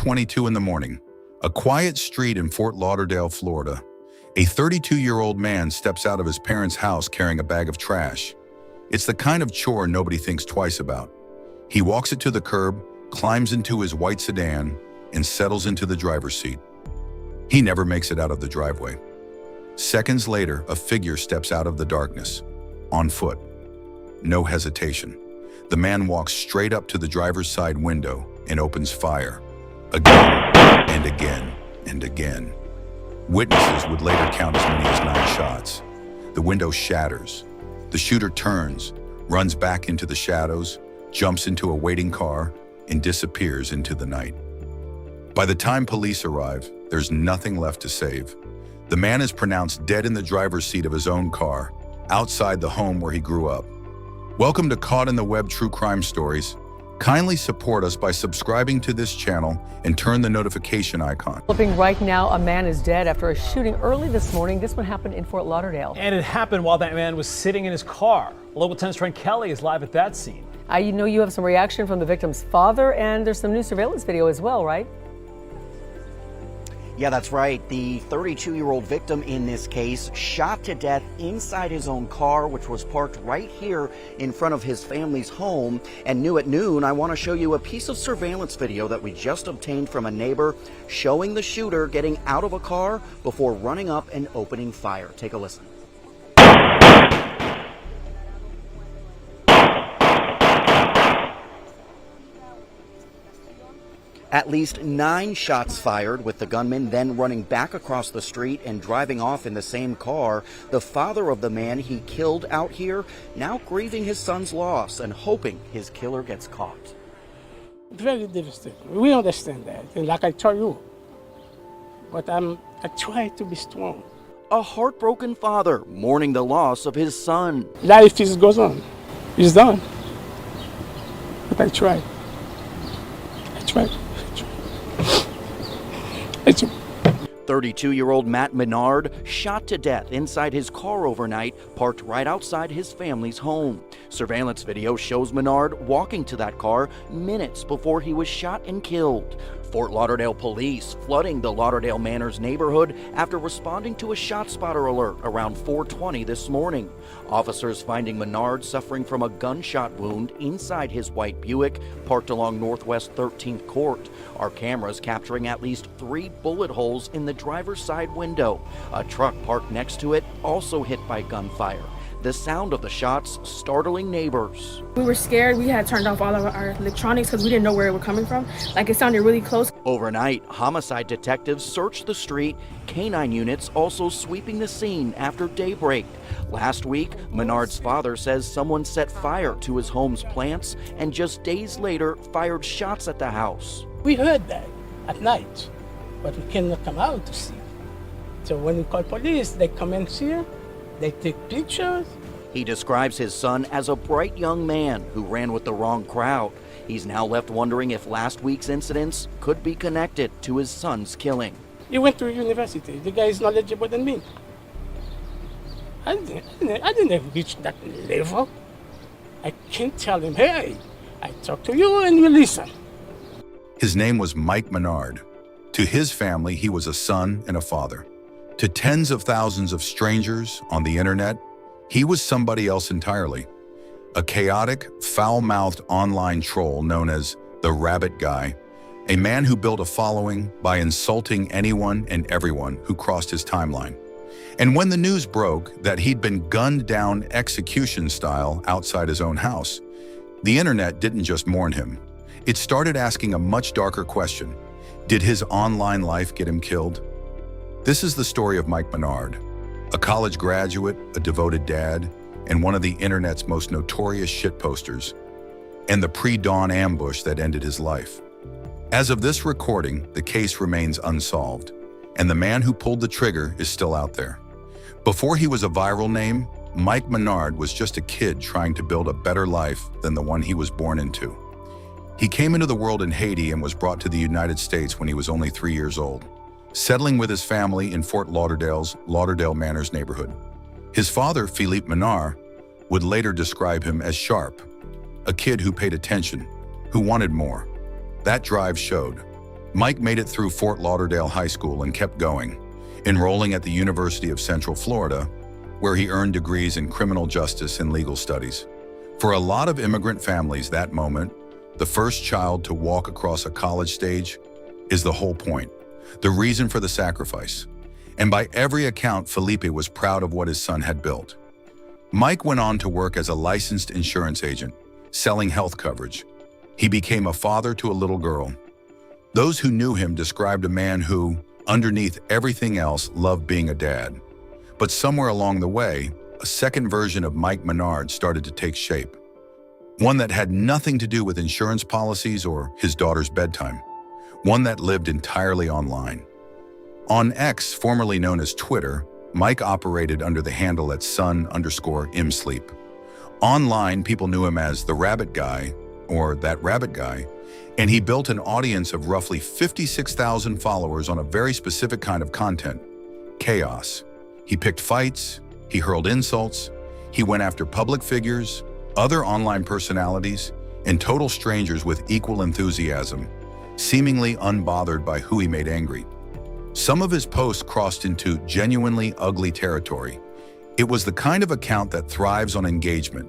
4:22 in the morning, a quiet street in Fort Lauderdale, Florida. A 32-year-old man steps out of his parents' house carrying a bag of trash. It's the kind of chore nobody thinks twice about. He walks it to the curb, climbs into his white sedan, and settles into the driver's seat. He never makes it out of the driveway. Seconds later, a figure steps out of the darkness, on foot. No hesitation. The man walks straight up to the driver's side window and opens fire. Again, and again, and again. Witnesses would later count as many as 9 shots. The window shatters. The shooter turns, runs back into the shadows, jumps into a waiting car, and disappears into the night. By the time police arrive, there's nothing left to save. The man is pronounced dead in the driver's seat of his own car, outside the home where he grew up. Welcome to Caught in the Web True Crime Stories. Kindly support us by subscribing to this channel and turn the notification icon. Flipping right now, a man is dead after a shooting early this morning. This one happened in Fort Lauderdale. And it happened while that man was sitting in his car. Local 10's Trent Kelly is live at that scene. You know you have some reaction from the victim's father, and there's some new surveillance video as well, right? Yeah, that's right. The 32-year-old victim in this case shot to death inside his own car, which was parked right here in front of his family's home. And new at noon, I want to show you a piece of surveillance video that we just obtained from a neighbor showing the shooter getting out of a car before running up and opening fire. Take a listen. At least 9 shots fired, with the gunman then running back across the street and driving off in the same car. The father of the man he killed out here now grieving his son's loss and hoping his killer gets caught. Very devastating. We understand that, and like I told you, but I try to be strong. A heartbroken father mourning the loss of his son. Life goes on. It's done. But I try. I try. 32-year-old Mike Menard shot to death inside his car overnight, parked right outside his family's home. Surveillance video shows Menard walking to that car minutes before he was shot and killed. Fort Lauderdale Police flooding the Lauderdale Manors neighborhood after responding to a ShotSpotter alert around 4:20 this morning. Officers finding Menard suffering from a gunshot wound inside his white Buick parked along Northwest 13th Court. Our cameras capturing at least 3 bullet holes in the driver's side window. A truck parked next to it also hit by gunfire. The sound of the shots startling neighbors. We were scared. We had turned off all of our electronics because we didn't know where it was coming from. Like, it sounded really close. Overnight, homicide detectives searched the street. Canine units also sweeping the scene after daybreak. Last week, Menard's father says someone set fire to his home's plants and just days later fired shots at the house. We heard that at night, but we cannot come out to see. So when we call police, they come in here, they take pictures. He describes his son as a bright young man who ran with the wrong crowd. He's now left wondering if last week's incidents could be connected to his son's killing. He went to university. The guy is knowledgeable than me. I didn't reach that level. I can't tell him, hey, I talk to you and you listen. His name was Mike Menard. To his family, he was a son and a father. To tens of thousands of strangers on the internet, he was somebody else entirely. A chaotic, foul-mouthed online troll known as the Rabbit Guy, a man who built a following by insulting anyone and everyone who crossed his timeline. And when the news broke that he'd been gunned down execution style outside his own house, the internet didn't just mourn him. It started asking a much darker question. Did his online life get him killed? This is the story of Mike Menard, a college graduate, a devoted dad, and one of the internet's most notorious shitposters, and the pre-dawn ambush that ended his life. As of this recording, the case remains unsolved, and the man who pulled the trigger is still out there. Before he was a viral name, Mike Menard was just a kid trying to build a better life than the one he was born into. He came into the world in Haiti and was brought to the United States when he was only 3 years old, settling with his family in Fort Lauderdale's Lauderdale Manors neighborhood. His father, Philippe Menard, would later describe him as sharp, a kid who paid attention, who wanted more. That drive showed. Mike made it through Fort Lauderdale High School and kept going, enrolling at the University of Central Florida, where he earned degrees in criminal justice and legal studies. For a lot of immigrant families, that moment, the first child to walk across a college stage, is the whole point, the reason for the sacrifice. And by every account, Felipe was proud of what his son had built. Mike went on to work as a licensed insurance agent, selling health coverage. He became a father to a little girl. Those who knew him described a man who, underneath everything else, loved being a dad. But somewhere along the way, a second version of Mike Menard started to take shape. One that had nothing to do with insurance policies or his daughter's bedtime. One that lived entirely online. On X, formerly known as Twitter, Mike operated under the handle at son_imsleep. Online, people knew him as the Rabbit Guy, or That Rabbit Guy, and he built an audience of roughly 56,000 followers on a very specific kind of content: chaos. He picked fights, he hurled insults, he went after public figures, other online personalities, and total strangers with equal enthusiasm, seemingly unbothered by who he made angry. Some of his posts crossed into genuinely ugly territory. It was the kind of account that thrives on engagement.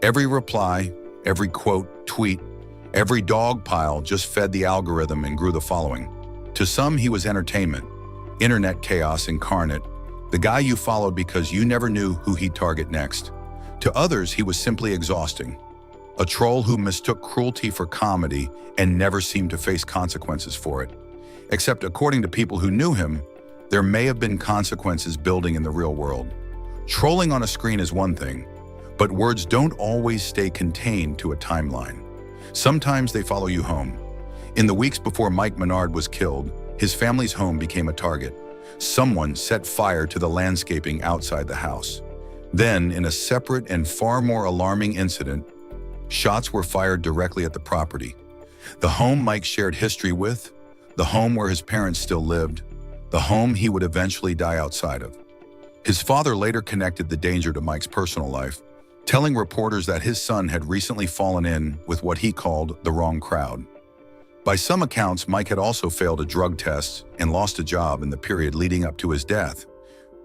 Every reply, every quote, tweet, every dog pile just fed the algorithm and grew the following. To some, he was entertainment, internet chaos incarnate, the guy you followed because you never knew who he'd target next. To others, he was simply exhausting, a troll who mistook cruelty for comedy and never seemed to face consequences for it. Except according to people who knew him, there may have been consequences building in the real world. Trolling on a screen is one thing, but words don't always stay contained to a timeline. Sometimes they follow you home. In the weeks before Mike Menard was killed, his family's home became a target. Someone set fire to the landscaping outside the house. Then, in a separate and far more alarming incident, shots were fired directly at the property. The home Mike shared history with, the home where his parents still lived, the home he would eventually die outside of. His father later connected the danger to Mike's personal life, telling reporters that his son had recently fallen in with what he called the wrong crowd. By some accounts, Mike had also failed a drug test and lost a job in the period leading up to his death.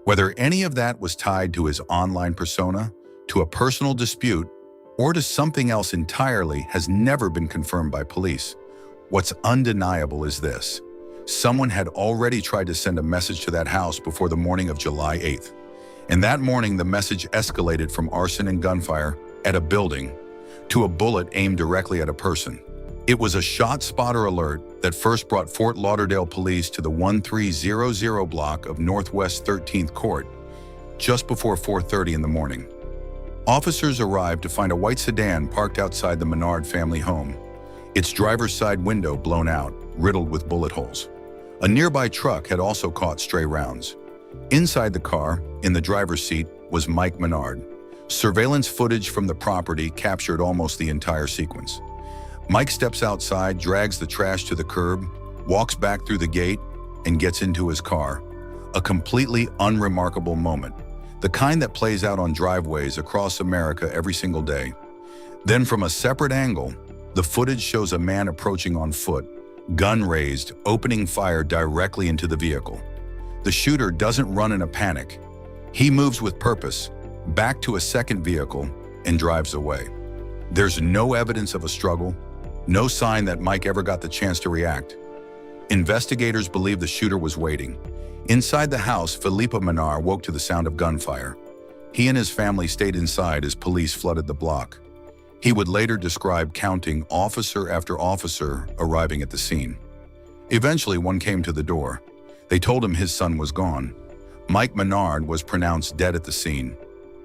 Whether any of that was tied to his online persona, to a personal dispute, or to something else entirely has never been confirmed by police. What's undeniable is this: someone had already tried to send a message to that house before the morning of July 8th. And that morning, the message escalated from arson and gunfire at a building to a bullet aimed directly at a person. It was a ShotSpotter alert that first brought Fort Lauderdale Police to the 1300 block of Northwest 13th Court, just before 4:30 in the morning. Officers arrived to find a white sedan parked outside the Menard family home, its driver's side window blown out, riddled with bullet holes. A nearby truck had also caught stray rounds. Inside the car, in the driver's seat, was Mike Menard. Surveillance footage from the property captured almost the entire sequence. Mike steps outside, drags the trash to the curb, walks back through the gate, and gets into his car. A completely unremarkable moment, the kind that plays out on driveways across America every single day. Then from a separate angle, the footage shows a man approaching on foot, gun raised, opening fire directly into the vehicle. The shooter doesn't run in a panic. He moves with purpose, back to a second vehicle, and drives away. There's no evidence of a struggle, no sign that Mike ever got the chance to react. Investigators believe the shooter was waiting. Inside the house, Felipe Menard woke to the sound of gunfire. He and his family stayed inside as police flooded the block. He would later describe counting officer after officer arriving at the scene. Eventually, one came to the door. They told him his son was gone. Mike Menard was pronounced dead at the scene.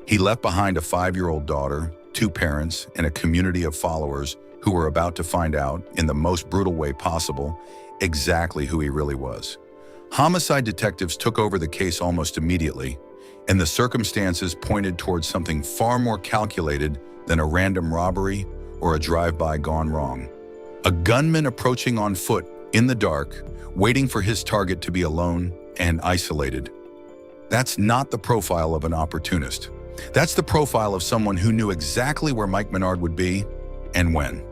He left behind a 5-year-old daughter, 2 parents, and a community of followers who were about to find out, in the most brutal way possible, exactly who he really was. Homicide detectives took over the case almost immediately, and the circumstances pointed towards something far more calculated than a random robbery or a drive-by gone wrong. A gunman approaching on foot, in the dark, waiting for his target to be alone and isolated. That's not the profile of an opportunist. That's the profile of someone who knew exactly where Mike Menard would be and when.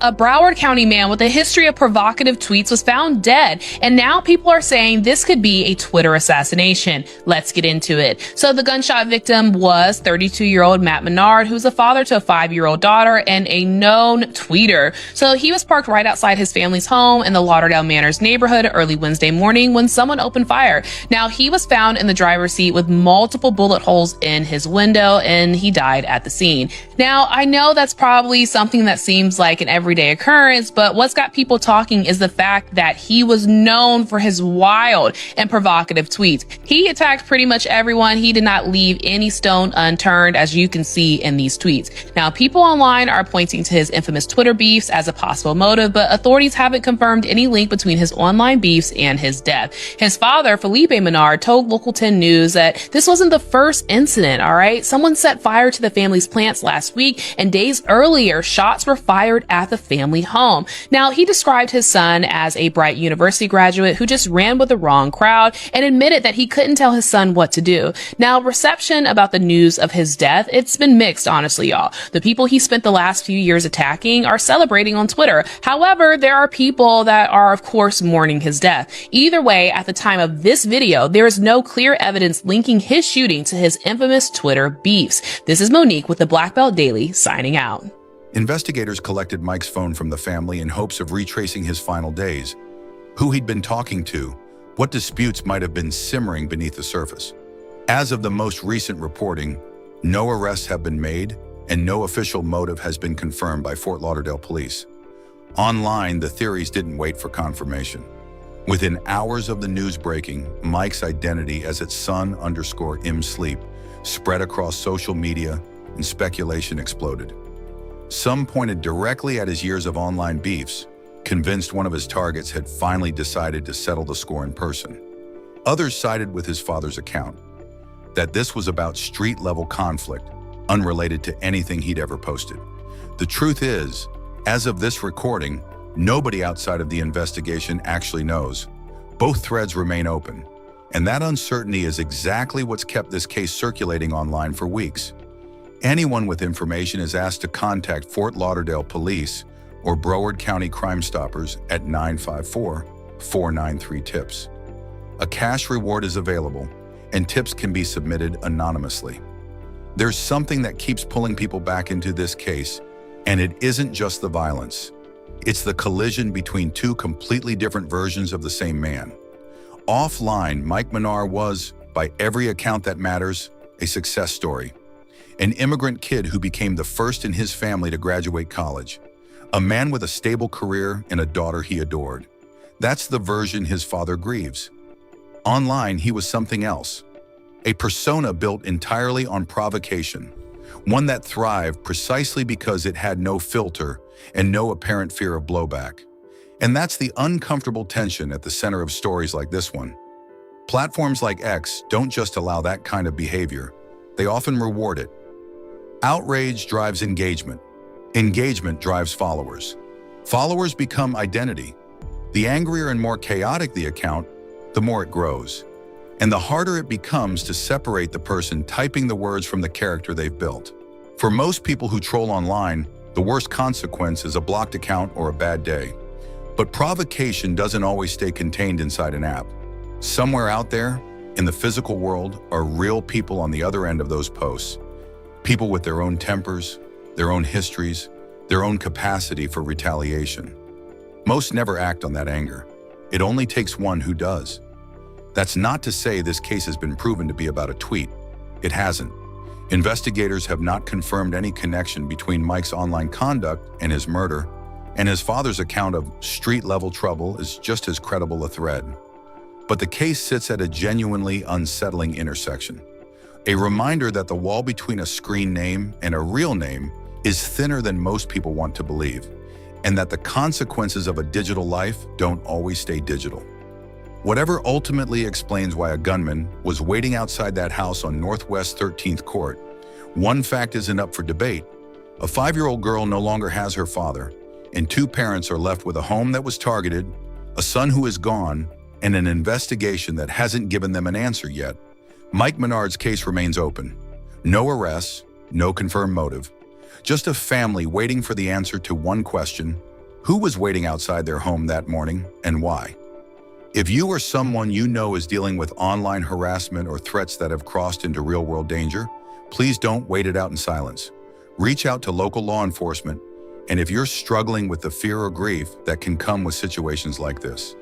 A Broward County man with a history of provocative tweets was found dead, and now people are saying this could be a Twitter assassination. Let's get into it. So the gunshot victim was 32-year-old Mike Menard, who's a father to a 5-year-old daughter and a known tweeter. So he was parked right outside his family's home in the Lauderdale Manors neighborhood early Wednesday morning when someone opened fire. Now, he was found in the driver's seat with multiple bullet holes in his window, and he died at the scene. Now, I know that's probably something that seems like an everyday occurrence, but what's got people talking is the fact that he was known for his wild and provocative tweets. He attacked pretty much everyone. He did not leave any stone unturned, as you can see in these tweets. Now, people online are pointing to his infamous Twitter beefs as a possible motive, but authorities haven't confirmed any link between his online beefs and his death. His father, Felipe Menard, told Local 10 News that this wasn't the first incident, all right? Someone set fire to the family's plants last week, and days earlier, shots were fired at the family home. Now, he described his son as a bright university graduate who just ran with the wrong crowd and admitted that he couldn't tell his son what to do. Now, reception about the news of his death, it's been mixed, honestly, y'all. The people he spent the last few years attacking are celebrating on Twitter. However, there are people that are, of course, mourning his death. Either way, at the time of this video, there is no clear evidence linking his shooting to his infamous Twitter beefs. This is Monique with the Black Belt Daily, signing out. Investigators collected Mike's phone from the family in hopes of retracing his final days, who he'd been talking to, what disputes might have been simmering beneath the surface. As of the most recent reporting, no arrests have been made and no official motive has been confirmed by Fort Lauderdale Police. Online, the theories didn't wait for confirmation. Within hours of the news breaking, Mike's identity as its son_M Sleep spread across social media and speculation exploded. Some pointed directly at his years of online beefs, convinced one of his targets had finally decided to settle the score in person. Others sided with his father's account, that this was about street-level conflict, unrelated to anything he'd ever posted. The truth is, as of this recording, nobody outside of the investigation actually knows. Both threads remain open, and that uncertainty is exactly what's kept this case circulating online for weeks. Anyone with information is asked to contact Fort Lauderdale Police or Broward County Crime Stoppers at 954-493-TIPS. A cash reward is available, and tips can be submitted anonymously. There's something that keeps pulling people back into this case, and it isn't just the violence. It's the collision between two completely different versions of the same man. Offline, Mike Menard was, by every account that matters, a success story. An immigrant kid who became the first in his family to graduate college. A man with a stable career and a daughter he adored. That's the version his father grieves. Online, he was something else. A persona built entirely on provocation. One that thrived precisely because it had no filter and no apparent fear of blowback. And that's the uncomfortable tension at the center of stories like this one. Platforms like X don't just allow that kind of behavior. They often reward it. Outrage drives engagement. Engagement drives followers. Followers become identity. The angrier and more chaotic the account, the more it grows. And the harder it becomes to separate the person typing the words from the character they've built. For most people who troll online, the worst consequence is a blocked account or a bad day. But provocation doesn't always stay contained inside an app. Somewhere out there, in the physical world, are real people on the other end of those posts. People with their own tempers, their own histories, their own capacity for retaliation. Most never act on that anger. It only takes one who does. That's not to say this case has been proven to be about a tweet. It hasn't. Investigators have not confirmed any connection between Mike's online conduct and his murder, and his father's account of street-level trouble is just as credible a thread. But the case sits at a genuinely unsettling intersection. A reminder that the wall between a screen name and a real name is thinner than most people want to believe, and that the consequences of a digital life don't always stay digital. Whatever ultimately explains why a gunman was waiting outside that house on Northwest 13th Court, one fact isn't up for debate. A 5-year-old girl no longer has her father, and 2 parents are left with a home that was targeted, a son who is gone, and an investigation that hasn't given them an answer yet. Mike Menard's case remains open. No arrests, no confirmed motive. just a family waiting for the answer to one question: who was waiting outside their home that morning and why? If you or someone you know is dealing with online harassment or threats that have crossed into real-world danger, please don't wait it out in silence. Reach out to local law enforcement, and if you're struggling with the fear or grief that can come with situations like this,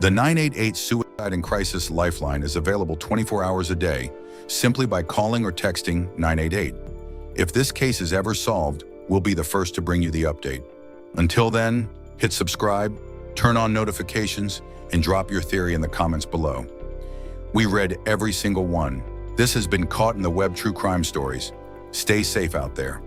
the 988 Suicide and Crisis Lifeline is available 24 hours a day, simply by calling or texting 988. If this case is ever solved, we'll be the first to bring you the update. Until then, hit subscribe, turn on notifications, and drop your theory in the comments below. We read every single one. This has been Caught in the Web True Crime Stories. Stay safe out there.